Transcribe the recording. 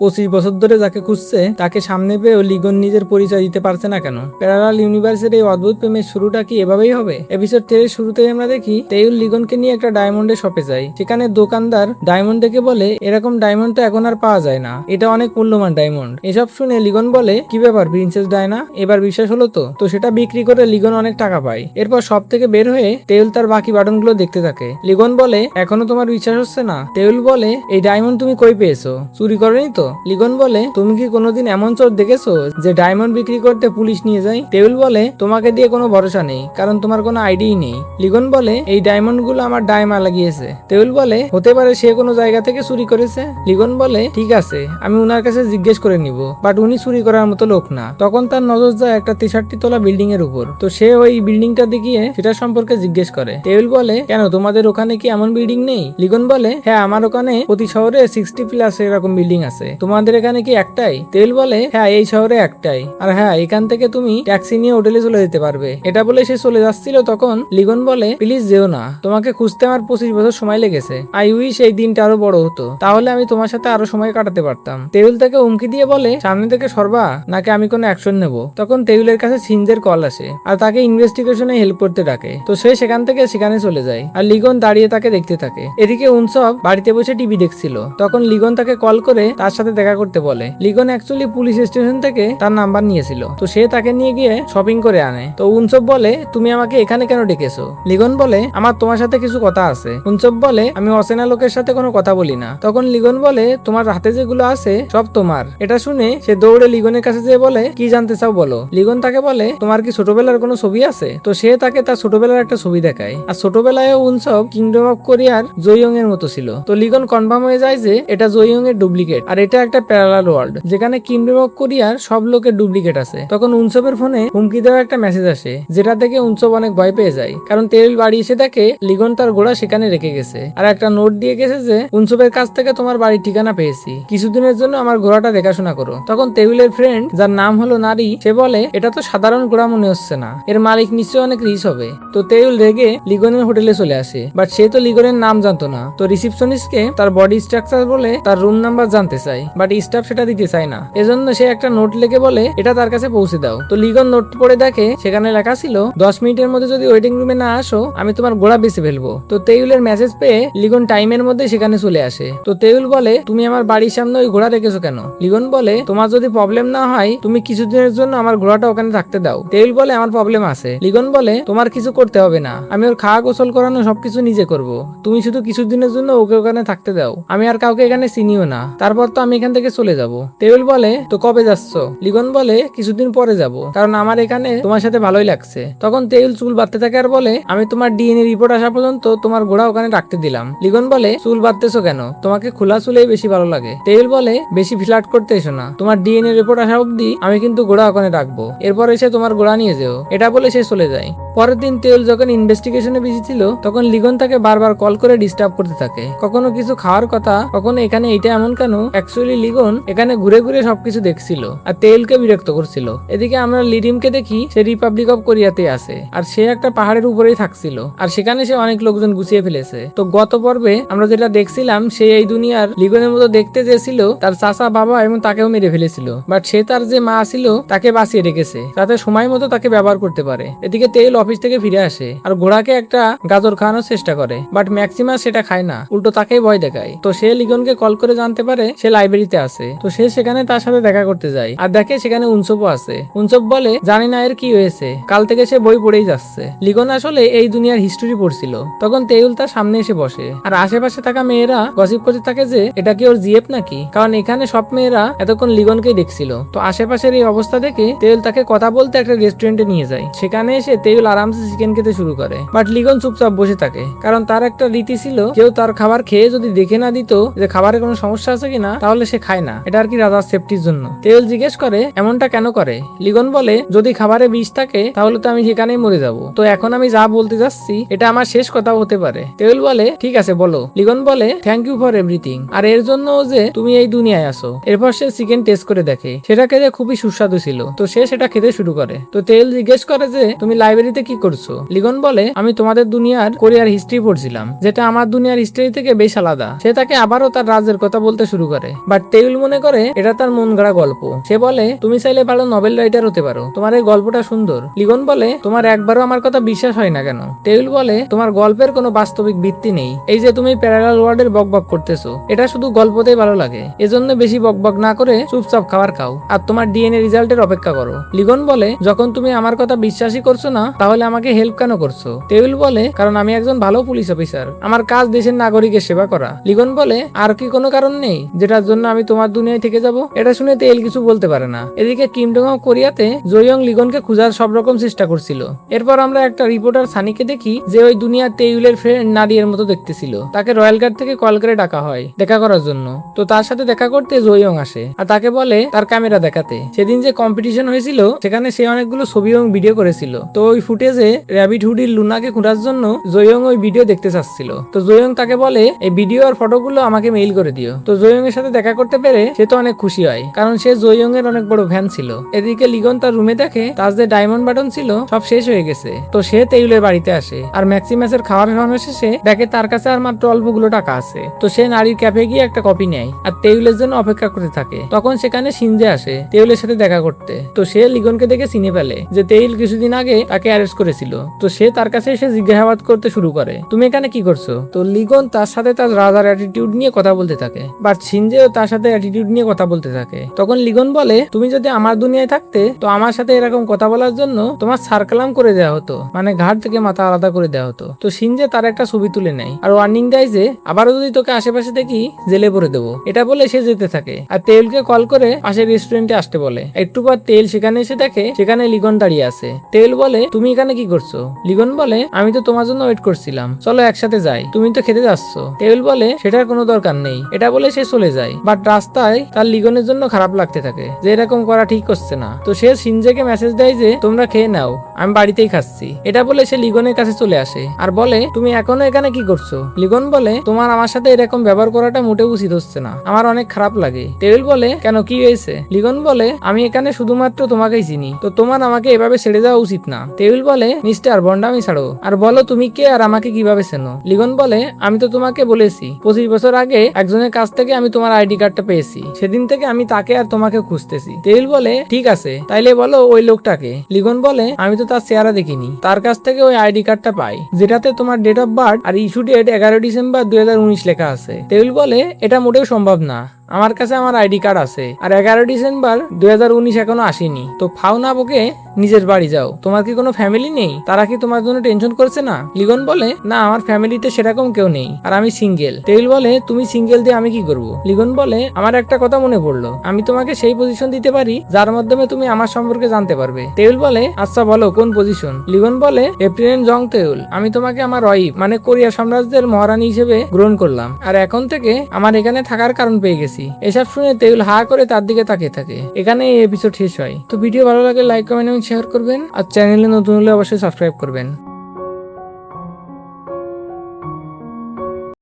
25 বছর ধরে যাকে খুঁজছে তাকে সামনে পেয়েও লিগন নিজের পরিচয় দিতে পারছে না কেন? প্যারালাল ইউনিভার্সের এই অদ্ভুত প্রেমের শুরুটা কি এভাবেই হবে? এপিসোড 3 শুরুতেই আমরা দেখি তেইল লিগনকে নিয়ে একটা ডায়মন্ডের শপে যায়। সেখানে দোকানদার ডায়মন্ড দেখে বলে, এরকম ডায়মন্ড তো এখন আর পাওয়া যায় না, এটা অনেক মূল্যবান ডায়মন্ড। এসব শুনে লিগন বলে, কি ব্যাপার প্রিন্সেস ডায়না, এবার বিশ্বাস হলো তো সেটা বিক্রি করে লিগন অনেক টাকা পায়। এরপর সব থেকে বের হয়ে তেইল তার বাকি বাটনগুলো দেখতে থাকে। লিগন বলে, এখনো তোমার বিশ্বাস হচ্ছে না? তেইল বলে, এই ডায়মন্ড তুমি কই পেয়েছো? চুরি করেনি তো? লিগন বলে, তুমি কি কোনোদিন এমন চোর দেখেছো যে ডায়মন্ড বিক্রি করতে পুলিশ নিয়ে যায়? টেবিল বলে, তোমাকে দিয়ে কোনো ভরসা নেই, কারণ তোমার কোনো আইডিই নেই। লিগন বলে, এই ডায়মন্ড গুলো আমার ডায়মা লাগিয়েছে। টেবিল বলে, হতে পারে সে কোনো জায়গা থেকে চুরি করেছে। লিগন বলে, ঠিক আছে, আমি উনার কাছে জিজ্ঞেস করে নিব, বাট উনি চুরি করার মতো লোক না। তখন তার নজর যায় একটা 63 তলা বিল্ডিং এর উপর। তো সে ওই বিল্ডিংটা দেখিয়ে সেটা সম্পর্কে জিজ্ঞেস করে। টেবিল বলে, কেন তোমাদের ওখানে কি এমন বিল্ডিং নেই? লিগন বলে, হ্যাঁ, আমার ওখানে প্রতি শহরে 60+ এরকম বিল্ডিং আছে, তোমাদের এখানে কি একটাই? তেল বলে, হ্যাঁ, এই শহরে একটাই, আর হ্যাঁ, এখান থেকে তুমি ট্যাক্সি নিয়ে হোটেলে চলে যেতে পারবে। এটা বলে সে চলে যাচ্ছিল, তখন লিগন বলে, প্লিজ যেও না, তোমাকে খুঁজতে আমার 25 বছর সময় লেগেছে। আই উইশ এই দিনটা আরো বড় হতো, তাহলে আমি তোমার সাথে আরো সময় কাটাতে পারতাম। টেবিল তাকে হুমকি দিয়ে বলে, সামনে থেকে সরবা নাকি আমি কোনো অ্যাকশন নেব। তখন টেবিলের কাছে সিনজের কল আসে আর তাকে ইনভেস্টিগেশনে হেল্প করতে ডাকে। তো সে সেখান থেকে সেখানে চলে যায় আর লিগন দাঁড়িয়ে তাকে দেখতে থাকে। এদিকে উনসব বাড়িতে বসে টিভি দেখছিল। তখন লিগন তাকে কল করে তার সাথে দেখা করতে বলে। লিগন অ্যাকচুয়ালি পুলিশ স্টেশন থেকে তার নাম্বার নিয়েছিল, তো সে তাকে নিয়ে গিয়ে শপিং করে আনে। তো উনসব বলে, তুমি আমাকে এখানে কেন ডেকেছো? লিগন বলে, আমার তোমার সাথে কিছু কথা আছে। উনসব বলে, আমি অচেনা লোকের সাথে কোনো কথা বলি না। তখন লিগন বলে, তোমার হাতে যেগুলো আছে সব তোমার। এটা শুনে সে দৌড়ে লিগনের কাছে যেয়ে বলে, কি জানতে চাও বলো। লিগন তাকে বলে, তোমার কি ছোটবেলার কোনো ছবি আছে? তো সে তাকে তার ছোটবেলার একটা ছবি দেখায়। আর ছোটবেলায় উনসব কিংডম অফ কোরিয়ার জোয়ং এর মতো ছিল। তো লিগন কনফার্ম হয়ে যায় যে এটা জোয়ং এর ডুপ্লিকেট, আর এটা একটা প্যারালাল ওয়ার্ল্ড যেখানে কিংডম অফ কোরিয়ার সব লোকের ডুপ্লিকেট আছে। তখন উনসবের ফোনে হুমকি দেওয়া একটা মেসেজ আসে, যেটা থেকে উনসব অনেক ভয় পেয়ে যায়, কারণ তেল বাড়ি এসে দেখে লিগন তার ঘোড়া সেখানে রেখে গেছে আর একটা নোট দিয়ে গেছে যে উনসবের কাছ থেকে তোমার বাড়ির ঠিকানা পেয়েছি, কিছুদিনের জন্য আমার ঘোড়াটা দেখাশোনা করো। তখন টেবিলের ফ্রেন্ড, যার নাম হলো নারী, সে বলে, এটা তো সাধারণ ঘোড়া মনে হচ্ছে না, এর মালিক নিশ্চয়ই অনেক রিচ হবে। তো টেবিল রেগে লিগনের হোটেলে চলে আসে, বাট সে তো লিগনের নাম জানতো না। তো রিসিপশনিস্টকে তার বডি স্ট্রাকচার বলে তার রুম নাম্বার জানতে চায়, বাট স্টাফ সেটা দিতে চায় না। এজন্য সে একটা নোট লিখে বলে, এটা তার কাছে পৌঁছে দাও। তো লিগন নোট পড়ে দেখে সেখানে লেখা ছিল, 10 মিনিটের মধ্যে যদি ওয়েটিং রুমে না আসো আমি তোমার ঘোড়া বেঁচে ফেলবো। তো তেইলের মেসেজ পেয়ে লিগন টাইমের মধ্যে সেখানে চলে আসে। তো তেইল বলে, তুমি আমার বাড়ির সামনে ওই ঘোড়া রেখেছো কেন? লিগন বলে, তোমার যদি প্রবলেম না হয় তুমি কিছুদিনের জন্য আমার ঘোড়াটা ওখানে থাকতে দাও। তেইল বলে, আমার প্রবলেম আছে। লিগন বলে, তোমার কিছু করতে হবে না, আমি ওর খাওয়া গোসল করানো সবকিছু নিজে করব, তুমি শুধু কিছুদিনের জন্য ওকে ওখানে থাকতে দাও, আমি আর কাউকে এখানে চিনিও না, তারপর তো আমি এখান থেকে চলে যাব। টেবিল বলে, তো কবে যাচ্ছ? লিগন বলে, কিছুদিন পরে যাব, কারণ আমার এখানে তোমার সাথে ভালোই লাগছে। তখন টেবিল চুল বাঁধতে থাকে আর বলে, আমি তোমার ডিএনএ রিপোর্ট আসা পর্যন্ত তোমার ঘোড়া ওখানে রাখতে দিলাম। লিগন বলে, চুল বাঁধতেছো কেন? তোমাকে খোলা চুলেই বেশি ভালো লাগে। টেবিল বলে, বেশি ফ্ল্যাট করতে এসো না, তোমার ডিএনএ রিপোর্ট আসা অব্দি আমি কিন্তু ঘোড়া ওখানে রাখবো, এরপর এসে তোমার ঘোড়া নিয়ে যেও। এটা বলে সে চলে যায়। পরের দিন তেল যখন ইনভেস্টিগেশনে বিজি ছিল, তখন লিগন তাকে বারবার কল করে ডিস্টার্ব করতে থাকে, কখনো কিছু খাওয়ার কথা, কখনো এখানে এটা এমন কেন। অ্যাকচুয়ালি লিগন এখানে ঘুরে ঘুরে সবকিছু দেখছিল আর তেলকে বিরক্ত করছিল। এদিকে আমরা লিডিমকে দেখি সে রিপাবলিক অফ কোরিয়াতে আছে, আর সে একটা পাহাড়ের উপরেই থাকছিল, আর সেখানে সে অনেক লোকজন গুছিয়ে ফেলেছে। তো গত পর্বে আমরা যেটা দেখছিলাম, সে এই দুনিয়ার লিগনের মতো দেখতে চেয়েছিল, তার চাচা, বাবা এবং তাকেও মেরে ফেলেছিল, বাট সে তার যে মা ছিল তাকে বাঁচিয়ে রেখেছে, যাতে সময় মতো তাকে ব্যবহার করতে পারে। এদিকে তেল অফিস থেকে ফিরে আসে আর ঘোড়াকে একটা গাজর খাওয়ানোর চেষ্টা করে, বাট ম্যাক্সিমাস সেটা খায় না, উল্টো তাকেই ভয় দেখায়। তো সে লিগনকে কল করে জানতে পারে সে লাইব্রেরিতে আছে। তো সে সেখানে তার সাথে দেখা করতে যায় আর দেখে সেখানে উনসবও আছে। উনসব বলে, জানি না এর কি হয়েছে, কাল থেকে সে বই পড়েই যাচ্ছে। লিগন আসলে এই দুনিয়ার হিস্টোরি পড়ছিল। তখন তেউল তার সামনে এসে বসে আর আশেপাশে থাকা মেয়েরা গসিপ করতে থাকে যে এটা কি ওর জিএফ নাকি, কারণ এখানে সব মেয়েরা এতক্ষণ লিগনকেই দেখছিল। তো আশেপাশের এই অবস্থা দেখে তেউল তাকে কথা বলতে একটা রেস্টুরেন্টে নিয়ে যায়। সেখানে এসে তেউল আরামসে চিকেন খেতে শুরু করে, বাট লিগন চুপচাপ বসে থাকে, কারণ তার একটা রীতি ছিল, কেউ তার খাবার খেয়ে যদি দেখে না দিত যে খাবারে কোনো সমস্যা আছে কিনা, তাহলে সে খায় না। এটা আর কি রাজার সেফটির জন্য। তেউল জিজ্ঞেস করে, এমনটা কেন করে? লিগন বলে, যদি খাবারে বিষ থাকে তাহলে তো আমি সেখানেই মরে যাব, তো এখন আমি যা বলতে যাচ্ছি এটা আমার শেষ কথা হতে পারে। তেউল বলে, ঠিক আছে বলো। লিগন বলে, থ্যাংক ইউ ফর এভরিথিং, আর এর জন্য যে তুমি এই দুনিয়ায় আসো। এরপর সে চিকেন টেস্ট করে দেখে, সেটা খেতে খুবই সুস্বাদু ছিল। তো সে সেটা খেতে শুরু করে। তো তেল জিজ্ঞেস করে যে তুমি লাইব্রেরিতে কি করছো? লিগন বলে, আমি তোমাদের দুনিয়ার কোরিয়ার হিস্ট্রি পড়ছিলাম, যেটা আমার দুনিয়ার হিস্ট্রি থেকে বেশ আলাদা। সে তাকে আবারও তার রাজ্যের কথা বলতে শুরু করে। বাট তেউল মনে করে এটা তার মন গড়া গল্প। সে বলে তুমি চাইলে ভালো নভেল রাইটার হতে পারো, তোমার এই গল্পটা সুন্দর। লিগন বলে তোমার একবারও আমার কথা বিশ্বাস হয় না কেন? তেউল বলে তোমার গল্পের কোনো বাস্তবিক ভিত্তি নেই, এই যে তুমি প্যারালাল ওয়ার্ল্ডের বকবক করতেছো এটা শুধু গল্পতেই ভালো লাগে, এজন্য বেশি বকবক না করে চুপচাপ খাবার খাও আর তোমার ডিএনএ রেজাল্টের অপেক্ষা করো। লিগন বলে যখন তুমি আমার কথা বিশ্বাসই করছো না তাহলে আমাকে হেল্প কেন করছো? তেউল বলে কারণ আমি একজন ভালো পুলিশ অফিসার, আমার কাজ দেশের নাগরিকের সেবা করা। লিগন বলে আর কি কোনো কারণ নেই যেটার জন্য আমি তোমার দুনিয়ায় থেকে যাব? এটা শুনে তেল কিছু বলতে পারে না। এদিকে কিংডম অফ কোরিয়াতে জয়ং লিগনকে খোঁজার সব রকম চেষ্টা করছিল। এরপর আমরা একটা রিপোর্টার সানিকে দেখি যে ওই দুনিয়ার তেউলের ফ্রেন্ড নাদিয়ার মতো দেখতে ছিল। তাকে রয়্যাল গার্ড থেকে কল করে ডাকা হয় দেখা করার জন্য। তো তার সাথে দেখা করতে জয়ং আসে আর তাকে বলে তার ক্যামেরা দেখাতে। সেদিন যে কম্পিটিশন হয়েছিল সেখানে সে অনেকগুলো ছবি এবং ভিডিও করেছিল। তো ওই ফুটেজে র্যাবিট হুডির লুনাকে খোঁজার জন্য জয়ং ওই ভিডিও দেখতে চাচ্ছিল। তো জয়ং তাকে বলে এই ভিডিও আর ফটোগুলো আমাকে মেইল করে দিও। তো জয়ং এর সাথে দেখা করতে পেরে সে তো অনেক খুশি হয় কারণ সে জয়ং এর অনেক বড় ফ্যান ছিল। এদিকে লিগন তার রুমে দেখে তার যে ডায়মন্ড বাটন ছিল সব শেষ হয়ে গেছে। তো সে তেইলের বাড়িতে আসে আর ম্যাক্সিমাসের খাওয়ার খাওয়ানো শেষে দেখে তার কাছে আর মাত্র অল্পগুলো টাকা আছে। তো সে নারীর ক্যাফে গিয়ে একটা কপি নেয় আর তেইলের জন্য অপেক্ষা করতে থাকে। তখন সেখানে সিনজে আসে তেইলের সাথে দেখা করতে। তো সে লিগনকে দেখে চিনে ফেলে যে তেইল কিছুদিন আগে তাকে অ্যারেস্ট করেছিল। তো সে তার কাছে এসে জিজ্ঞাসাবাদ করতে শুরু করে তুমি এখানে কি করছো? তো লিগন তার সাথে তার রাজার অ্যাটিটিউড নিয়ে কথা বলতে থাকে, বাট সিনজেও তার সাথে অ্যাটিটিউড নিয়ে কথা বলতে থাকে। তখন লিগন বলে তুমি যদি আমার দুনিয়ায় থাকতে তো আমার সাথে এরকম কথা বলার জন্য তোমার সার্কালাম করে দেওয়া হতো, মানে ঘাট থেকে মাথা আলাদা করে দেওয়া হতো। তো সিনজে তার একটা ছবি তুলে নেয় আর ওয়ার্নিং দেয় যে আবারও যদি তোকে আশেপাশে দেখি জেলে ভরে দেবো। এটা বলে সে যেতে থাকে আর তেলকে কল করে পাশের রেস্টুরেন্টে আসতে বলে। একটু পর তেল সেখানে এসে দেখে সেখানে লিগন দাঁড়িয়ে আছে। তেল বলে তুমি এখানে কি করছো? লিগন বলে আমি তো তোমার জন্য ওয়েট করছিলাম, চলো একসাথে যাই, তুমি তো খেতে যাচ্ছ। তেল বলে সেটার কোনো দরকার নেই। এটা বলে সে চলে যায়। বাট রাস্তায় তার লিগনের জন্য খারাপ লাগতে থাকে যে এরকম করা ঠিক হচ্ছে না। তো সে সিনজেকে মেসেজ দেয় যে তোমরা খেয়ে নাও, আমি বাড়িতেই খাচ্ছি। এটা বলে সে লিগনের কাছে চলে আসে আর বলে তুমি এখনো এখানে কি করছো? লিগন বলে তোমার আমার সাথে এরকম ব্যবহার করাটা মোটেও উচিত হচ্ছে না, আমার অনেক খারাপ লাগে। টেবিল বলে কেন, কি হয়েছে? লিগন বলে আমি এখানে শুধুমাত্র তোমাকেই চিনি, তো তোমার আমাকে এভাবে ছেড়ে যাওয়া উচিত না। টেবিল বলে মিস্টার বন্ডামি ছাড়ো আর বলো তুমি কে আর আমাকে কিভাবে চেনো? লিগন বলে আমি তো তোমাকে বলেছি 25 বছর আগে একজনের কাছ থেকে আমি তোমার আইডি কার্ডটা পেয়েছি, সেদিন থেকে আমি তাকে আর তোমাকে খুঁজতেছি। টেবিল বলে ঠিক আছে তাইলে বলো ওই লোকটাকে। লিগন বলে আমি তো তার চেহারা দেখিনি, তার কাছ থেকে ওই আইডি কার্ডটা পাই যেটাতে তোমার ডেট অফ বার্থ আর ইস্যু ডেট 11 ডিসেম্বর 2019 লেখা আছে। টেবিল বলে এটা মোটেও সম্ভব না, আমার কাছে আমার আইডি কার্ড আছে আর 11 ডিসেম্বর 2019 এখনো আসেনি। তো ফাও না বকে নিজের বাড়ি যাও, তোমার কি কোনো ফ্যামিলি নেই? তারা কি তোমার জন্য টেনশন করছে না? লিগন বলে না, আমার ফ্যামিলিতে সেরকম কেউ নেই আর আমি সিঙ্গেল। টেবিল বলে তুমি সিঙ্গেল দিয়ে আমি কি করব? লিগন বলে আমার একটা কথা মনে পড়লো, আমি তোমাকে সেই পজিশন দিতে পারি যার মাধ্যমে তুমি আমার সম্পর্কে জানতে পারবে। টেবিল বলে আচ্ছা বলো কোন পজিশন? লিগন বলে এপ্রিল জং তেউল, আমি তোমাকে আমার ওয়াইফ মানে কোরিয়া সাম্রাজ্যের মহারানী হিসেবে গ্রহণ করলাম আর এখন থেকে আমার এখানে থাকার কারণ পেয়ে গেছি। এসব শুনে তেউল হা করে তার দিকে তাকিয়ে থাকে। এখানে এই এপিসোড শেষ হয়। তো ভিডিও ভালো লাগলে লাইক কমেন্ট এবং শেয়ার করবেন আর চ্যানেলে নতুন হলে অবশ্যই সাবস্ক্রাইব করবেন।